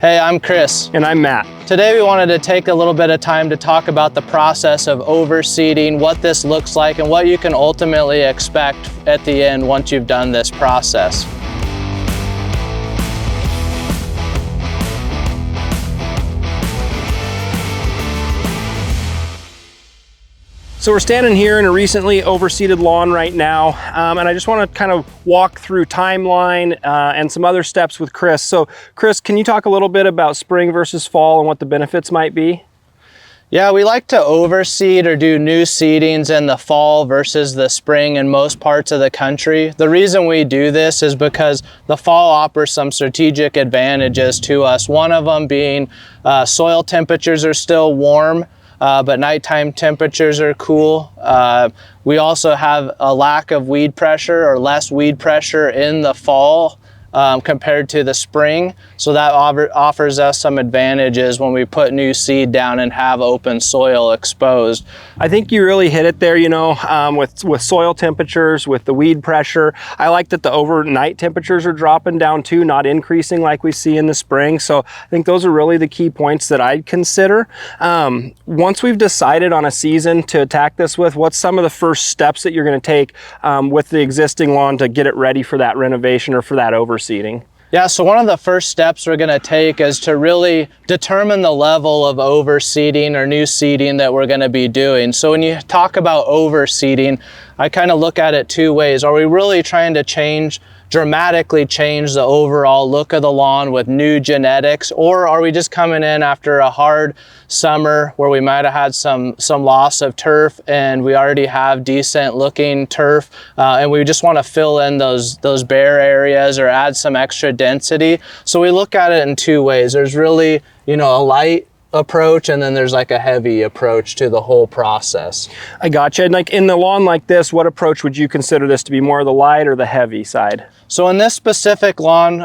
Hey, I'm Chris. And I'm Matt. Today we wanted to take a little bit of time to talk about the process of overseeding, what this looks like, and what you can ultimately expect at the end once you've done this process. So we're standing here in a recently overseeded lawn right now, and I just want to kind of walk through timeline and some other steps with Chris. So Chris, can you talk a little bit about spring versus fall and what the benefits might be? Yeah, we like to overseed or do new seedings in the fall versus the spring in most parts of the country. The reason we do this is because the fall offers some strategic advantages to us. One of them being soil temperatures are still warm, but nighttime temperatures are cool. We also have a lack of weed pressure or less weed pressure in the fall compared to the spring. So that offers us some advantages when we put new seed down and have open soil exposed. I think you really hit it there, you know, with soil temperatures, with the weed pressure. I like that the overnight temperatures are dropping down too, not increasing like we see in the spring. So I think those are really the key points that I'd consider. Once we've decided on a season to attack this with, what's some of the first steps that you're going to take with the existing lawn to get it ready for that renovation or for that overseeding? Yeah, so one of the first steps we're going to take is to really determine the level of overseeding or new seeding that we're going to be doing. So when you talk about overseeding, I kind of look at it two ways. Are we really trying to dramatically change the overall look of the lawn with new genetics, or are we just coming in after a hard summer where we might have had some loss of turf and we already have decent looking turf and we just want to fill in those bare areas or add some extra density? So we look at it in two ways. There's really, you know, a light approach, and then there's like a heavy approach to the whole process. I gotcha. And like in the lawn like this, what approach would you consider this to be, more the light or the heavy side? So in this specific lawn,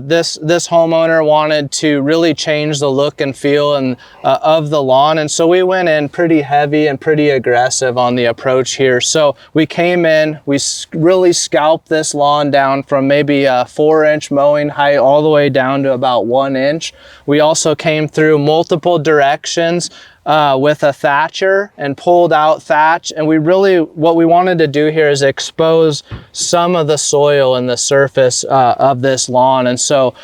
this homeowner wanted to really change the look and feel of the lawn, and so we went in pretty heavy and pretty aggressive on the approach here. So we came in, we really scalped this lawn down from maybe a 4-inch mowing height all the way down to about 1 inch. We also came through multiple directions with a thatcher and pulled out thatch, and what we wanted to do here is expose some of the soil in the surface of this lawn. And so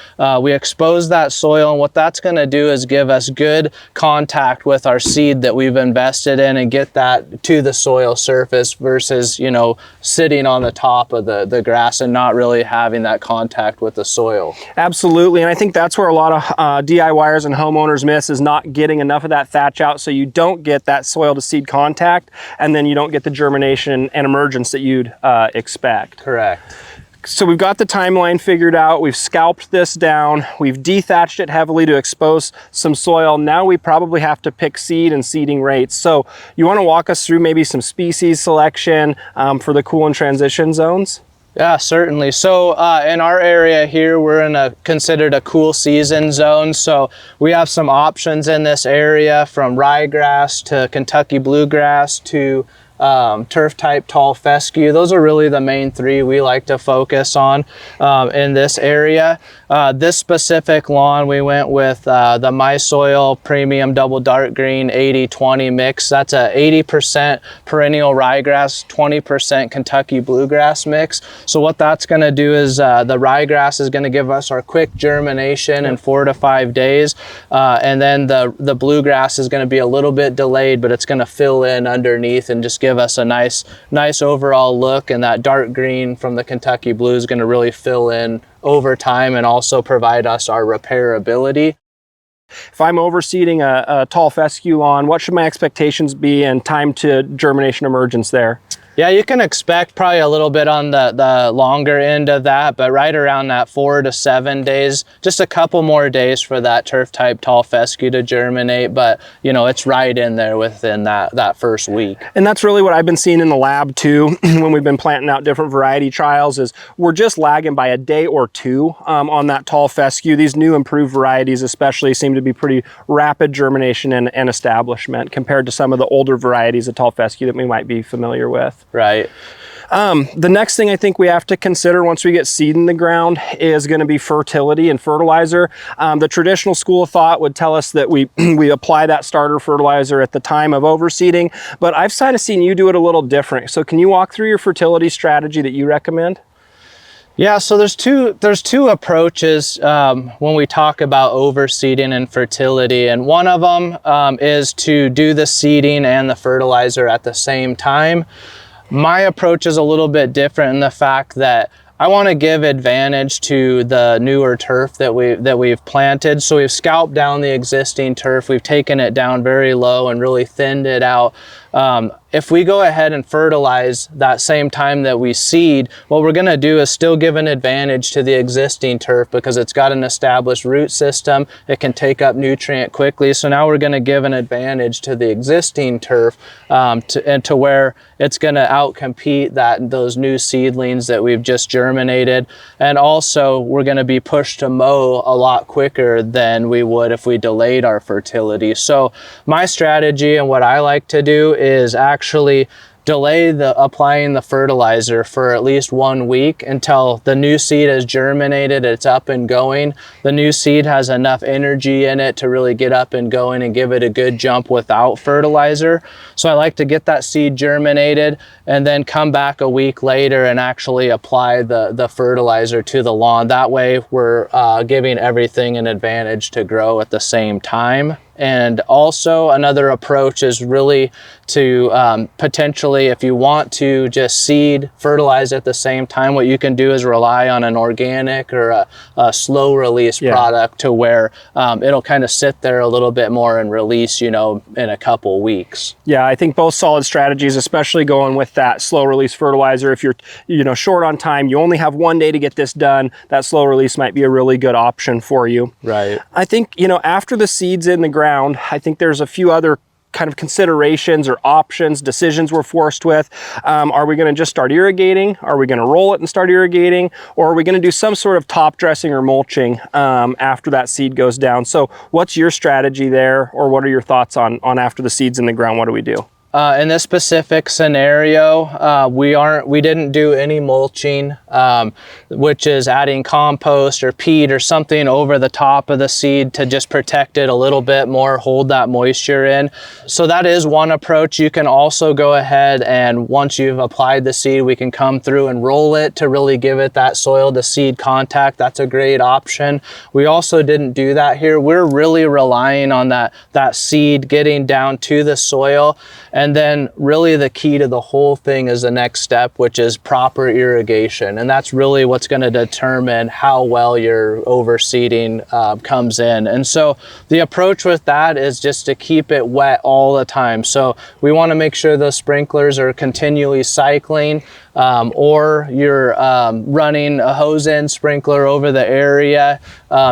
we exposed that soil, and what that's going to do is give us good contact with our seed that we've invested in and get that to the soil surface versus, you know, sitting on the top of the grass and not really having that contact with the soil. Absolutely, and I think that's where a lot of DIYers and homeowners miss, is not getting enough of that thatch out, so you don't get that soil to seed contact, and then you don't get the germination and emergence that you'd expect. Correct. So we've got the timeline figured out, we've scalped this down, we've dethatched it heavily to expose some soil. Now we probably have to pick seed and seeding rates. So you want to walk us through maybe some species selection for the cool and transition zones? Yeah, certainly. So in our area here, we're considered a cool season zone. So we have some options in this area, from ryegrass to Kentucky bluegrass to turf type tall fescue. Those are really the main three we like to focus on in this area. This specific lawn, we went with the MySoil Premium Double Dark Green 80-20 mix. That's a 80% perennial ryegrass, 20% Kentucky bluegrass mix. So what that's going to do is the ryegrass is going to give us our quick germination in 4 to 5 days, and then the bluegrass is going to be a little bit delayed, but it's going to fill in underneath and just give us a nice overall look. And that dark green from the Kentucky blue is going to really fill in over time and also provide us our repairability. If I'm overseeding a tall fescue lawn, what should my expectations be and time to germination emergence there? Yeah, you can expect probably a little bit on the longer end of that, but right around that 4 to 7 days, just a couple more days for that turf type tall fescue to germinate. But you know, it's right in there within that first week. And that's really what I've been seeing in the lab too, when we've been planting out different variety trials, is we're just lagging by a day or two on that tall fescue. These new improved varieties especially seem to be pretty rapid germination and establishment compared to some of the older varieties of tall fescue that we might be familiar with. Right. The next thing I think we have to consider once we get seed in the ground is going to be fertility and fertilizer. The traditional school of thought would tell us that we we apply that starter fertilizer at the time of overseeding, but I've kind of seen you do it a little different. So can you walk through your fertility strategy that you recommend? Yeah, so there's two approaches when we talk about overseeding and fertility, and one of them is to do the seeding and the fertilizer at the same time. My approach is a little bit different in the fact that I want to give advantage to the newer turf that we've planted. So we've scalped down the existing turf. We've taken it down very low and really thinned it out. If we go ahead and fertilize that same time that we seed, what we're going to do is still give an advantage to the existing turf because it's got an established root system. It can take up nutrient quickly. So now we're going to give an advantage to the existing turf to where it's going to outcompete those new seedlings that we've just germinated. And also we're going to be pushed to mow a lot quicker than we would if we delayed our fertility. So my strategy and what I like to do is actually delay applying the fertilizer for at least 1 week until the new seed has germinated, it's up and going. The new seed has enough energy in it to really get up and going and give it a good jump without fertilizer. So I like to get that seed germinated and then come back a week later and actually apply the fertilizer to the lawn. That way we're giving everything an advantage to grow at the same time. And also another approach is really to potentially, if you want to just seed, fertilize at the same time, what you can do is rely on an organic or a slow release product to where it'll kind of sit there a little bit more and release, in a couple weeks. Yeah, I think both solid strategies, especially going with that slow release fertilizer. If you're, short on time, you only have 1 day to get this done, that slow release might be a really good option for you. Right. I think, after the seed's in the ground, I think there's a few other kind of considerations or options, decisions we're forced with. Are we going to just start irrigating? Are we going to roll it and start irrigating? Or are we going to do some sort of top dressing or mulching after that seed goes down? So what's your strategy there? Or what are your thoughts on after the seed's in the ground, what do we do? In this specific scenario, we didn't do any mulching, which is adding compost or peat or something over the top of the seed to just protect it a little bit more, hold that moisture in. So that is one approach. You can also go ahead and once you've applied the seed, we can come through and roll it to really give it that soil to seed contact. That's a great option. We also didn't do that here. We're really relying on that seed getting down to the soil. And then really the key to the whole thing is the next step, which is proper irrigation. And that's really what's going to determine how well your overseeding comes in. And so the approach with that is just to keep it wet all the time. So we want to make sure those sprinklers are continually cycling, or you're running a hose end sprinkler over the area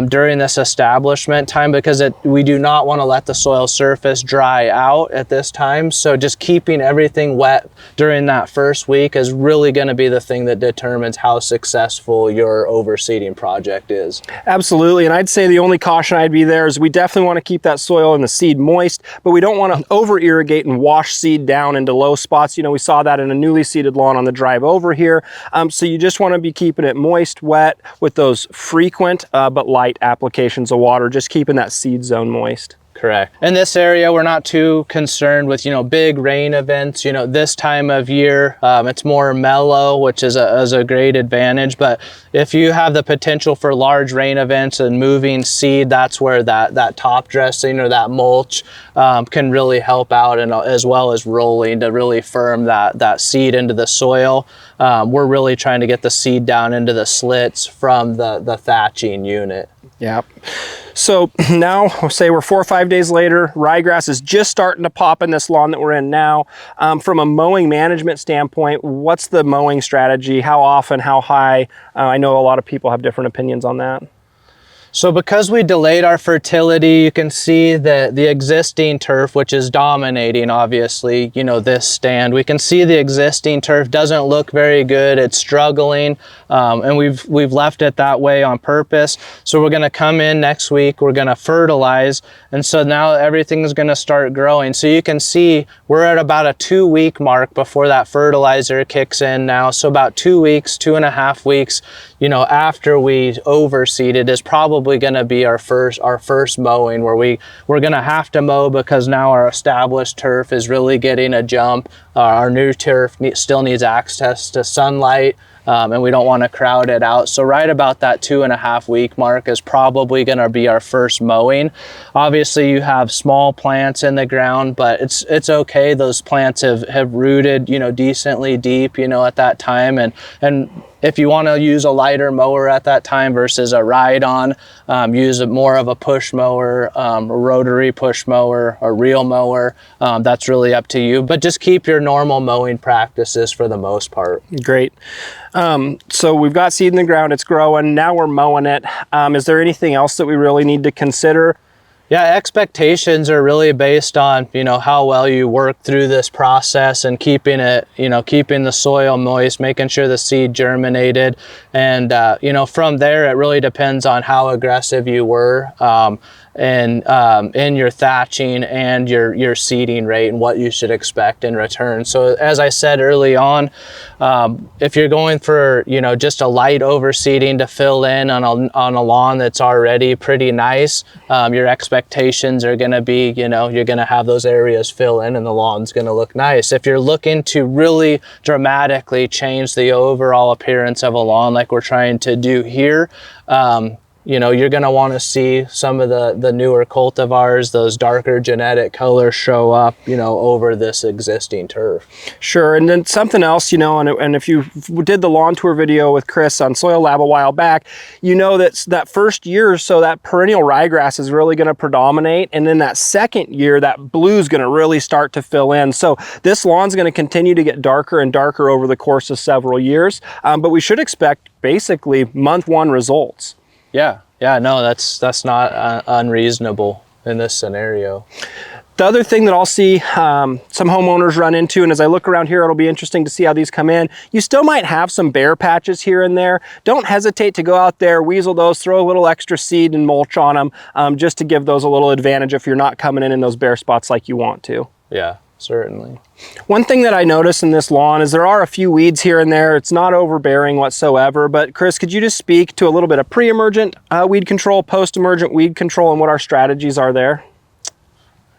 during this establishment time, because we do not want to let the soil surface dry out at this time. So just keeping everything wet during that first week is really going to be the thing that determines how successful your overseeding project is. Absolutely, and I'd say the only caution I'd be there is we definitely want to keep that soil and the seed moist, but we don't want to over irrigate and wash seed down into low spots. We saw that in a newly seeded lawn on the drive over here. So you just want to be keeping it moist, wet, with those frequent but light applications of water, just keeping that seed zone moist. Correct. In this area, we're not too concerned with, big rain events. This time of year, it's more mellow, which is a great advantage. But if you have the potential for large rain events and moving seed, that's where that top dressing or that mulch can really help out, and as well as rolling to really firm that seed into the soil. We're really trying to get the seed down into the slits from the thatching unit. Yeah. So now, say we're 4 or 5 days later, ryegrass is just starting to pop in this lawn that we're in now. From a mowing management standpoint, what's the mowing strategy? How often, how high? I know a lot of people have different opinions on that. So because we delayed our fertility, you can see that the existing turf, which is dominating, obviously, you know, this stand, we can see the existing turf doesn't look very good. It's struggling, and we've left it that way on purpose. So we're gonna come in next week, we're gonna fertilize, and so now everything's gonna start growing. So you can see we're at about a 2-week mark before that fertilizer kicks in now. So about 2 weeks, 2.5 weeks, you know, after we overseeded is probably going to be our first mowing, where we're going to have to mow because now our established turf is really getting a jump. Our new turf still needs access to sunlight, and we don't want to crowd it out. So right about that 2.5 week mark is probably going to be our first mowing. Obviously you have small plants in the ground, but it's okay. Those plants have rooted, you know, decently deep, you know, at that time. And if you want to use a lighter mower at that time versus a ride-on, use more of a push mower, a rotary push mower, a reel mower. That's really up to you, but just keep your normal mowing practices for the most part. Great. So we've got seed in the ground, it's growing, now we're mowing it. Is there anything else that we really need to consider? Yeah, expectations are really based on, you know, how well you work through this process and keeping it, you know, keeping the soil moist, making sure the seed germinated. And, you know, from there, it really depends on how aggressive you were in your thatching and your seeding rate and what you should expect in return. So as I said early on, if you're going for, you know, just a light overseeding to fill in on a lawn that's already pretty nice, your expectations are going to be, you know, you're going to have those areas fill in and the lawn's going to look nice. If you're looking to really dramatically change the overall appearance of a lawn like we're trying to do here, you know, you're going to want to see some of the newer cultivars, those darker genetic colors show up, you know, over this existing turf. Sure. And then something else, you know, and if you did the lawn tour video with Kris on Soil Lab a while back, you know that first year or so that perennial ryegrass is really going to predominate. And then that second year, that blue is going to really start to fill in. So this lawn's going to continue to get darker and darker over the course of several years. But we should expect basically month 1 results. Yeah, no, that's not unreasonable in this scenario. The other thing that I'll see some homeowners run into, and as I look around here, it'll be interesting to see how these come in. You still might have some bare patches here and there. Don't hesitate to go out there, weasel those, throw a little extra seed and mulch on them, just to give those a little advantage if you're not coming in those bare spots like you want to. Yeah, certainly. One thing that I notice in this lawn is there are a few weeds here and there. It's not overbearing whatsoever, but Kris, could you just speak to a little bit of pre-emergent weed control, post-emergent weed control, and what our strategies are there?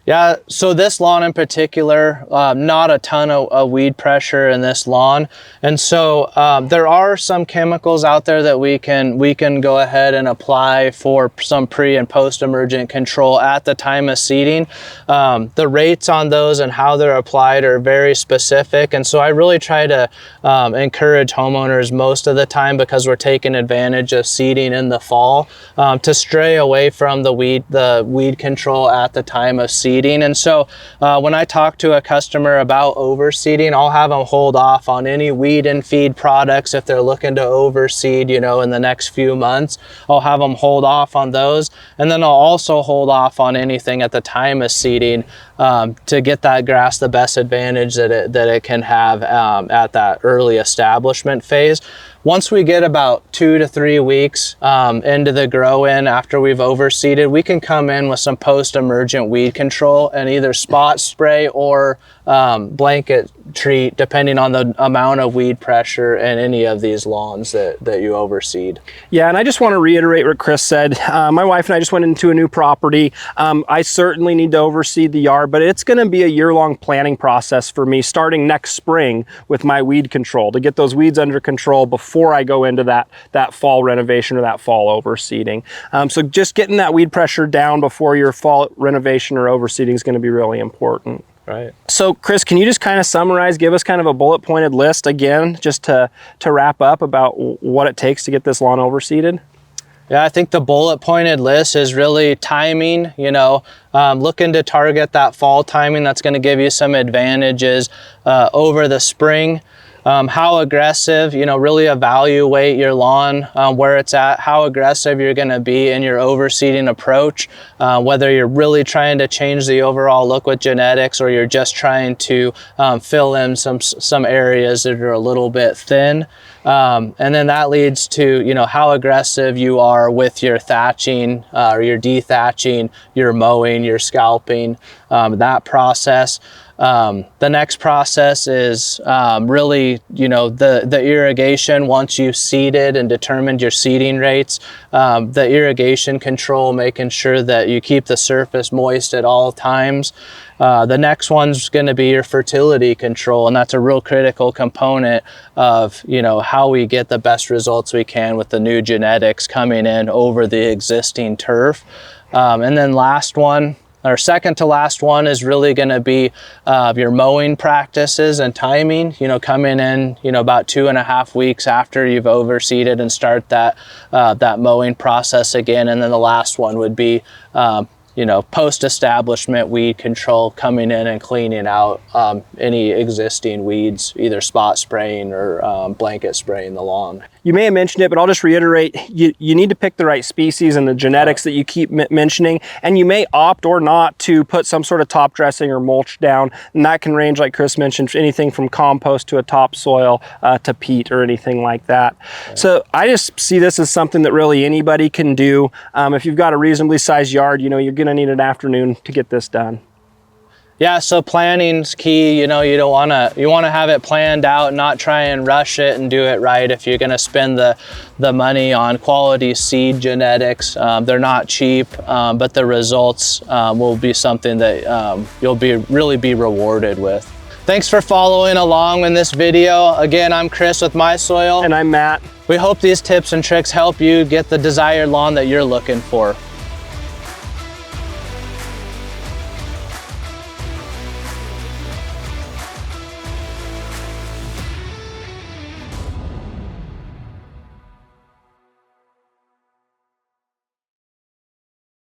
Yeah, so this lawn in particular, not a ton of weed pressure in this lawn. And so there are some chemicals out there that we can go ahead and apply for some pre and post emergent control at the time of seeding. The rates on those and how they're applied are very specific. And so I really try to encourage homeowners most of the time, because we're taking advantage of seeding in the fall, to stray away from the weed control at the time of seeding. And so when I talk to a customer about overseeding, I'll have them hold off on any weed and feed products if they're looking to overseed, you know, in the next few months. I'll have them hold off on those, and then I'll also hold off on anything at the time of seeding to get that grass the best advantage that it can have at that early establishment phase. Once we get about 2 to 3 weeks into the grow in after we've overseeded, we can come in with some post-emergent weed control and either spot spray or blanket treat, depending on the amount of weed pressure in any of these lawns that you overseed. Yeah, and I just want to reiterate what Kris said. My wife and I just went into a new property. I certainly need to overseed the yard, but it's going to be a year-long planning process for me starting next spring with my weed control to get those weeds under control before I go into that fall renovation or that fall overseeding. So just getting that weed pressure down before your fall renovation or overseeding is going to be really important. Right. So Kris, can you just kind of summarize, give us kind of a bullet pointed list again, just to wrap up about what it takes to get this lawn overseeded? Yeah, I think the bullet pointed list is really timing, you know, looking to target that fall timing. That's going to give you some advantages over the spring. How aggressive, really evaluate your lawn, where it's at, how aggressive you're going to be in your overseeding approach, whether you're really trying to change the overall look with genetics or you're just trying to fill in some areas that are a little bit thin. And then that leads to, how aggressive you are with your thatching, or your dethatching, your mowing, your scalping, that process. The next process is really, the irrigation. Once you've seeded and determined your seeding rates, the irrigation control, making sure that you keep the surface moist at all times. The next one's going to be your fertility control, and that's a real critical component of, how we get the best results we can with the new genetics coming in over the existing turf. And then last one, or second to last one, is really going to be your mowing practices and timing. Coming in, about 2.5 weeks after you've overseeded and start that mowing process again. And then the last one would be post-establishment weed control, coming in and cleaning out any existing weeds, either spot spraying or blanket spraying the lawn. You may have mentioned it, but I'll just reiterate, you need to pick the right species and the genetics that you keep mentioning, and you may opt or not to put some sort of top dressing or mulch down, and that can range, like Kris mentioned, anything from compost to a topsoil to peat or anything like that. Yeah. So I just see this as something that really anybody can do. If you've got a reasonably sized yard, you're gonna need an afternoon to get this done. Yeah, so planning's key. You want to have it planned out, not try and rush it and do it right. If you're going to spend the money on quality seed genetics, they're not cheap, but the results will be something that you'll really be rewarded with. Thanks for following along in this video. Again, I'm Kris with MySoil. And I'm Matt. We hope these tips and tricks help you get the desired lawn that you're looking for.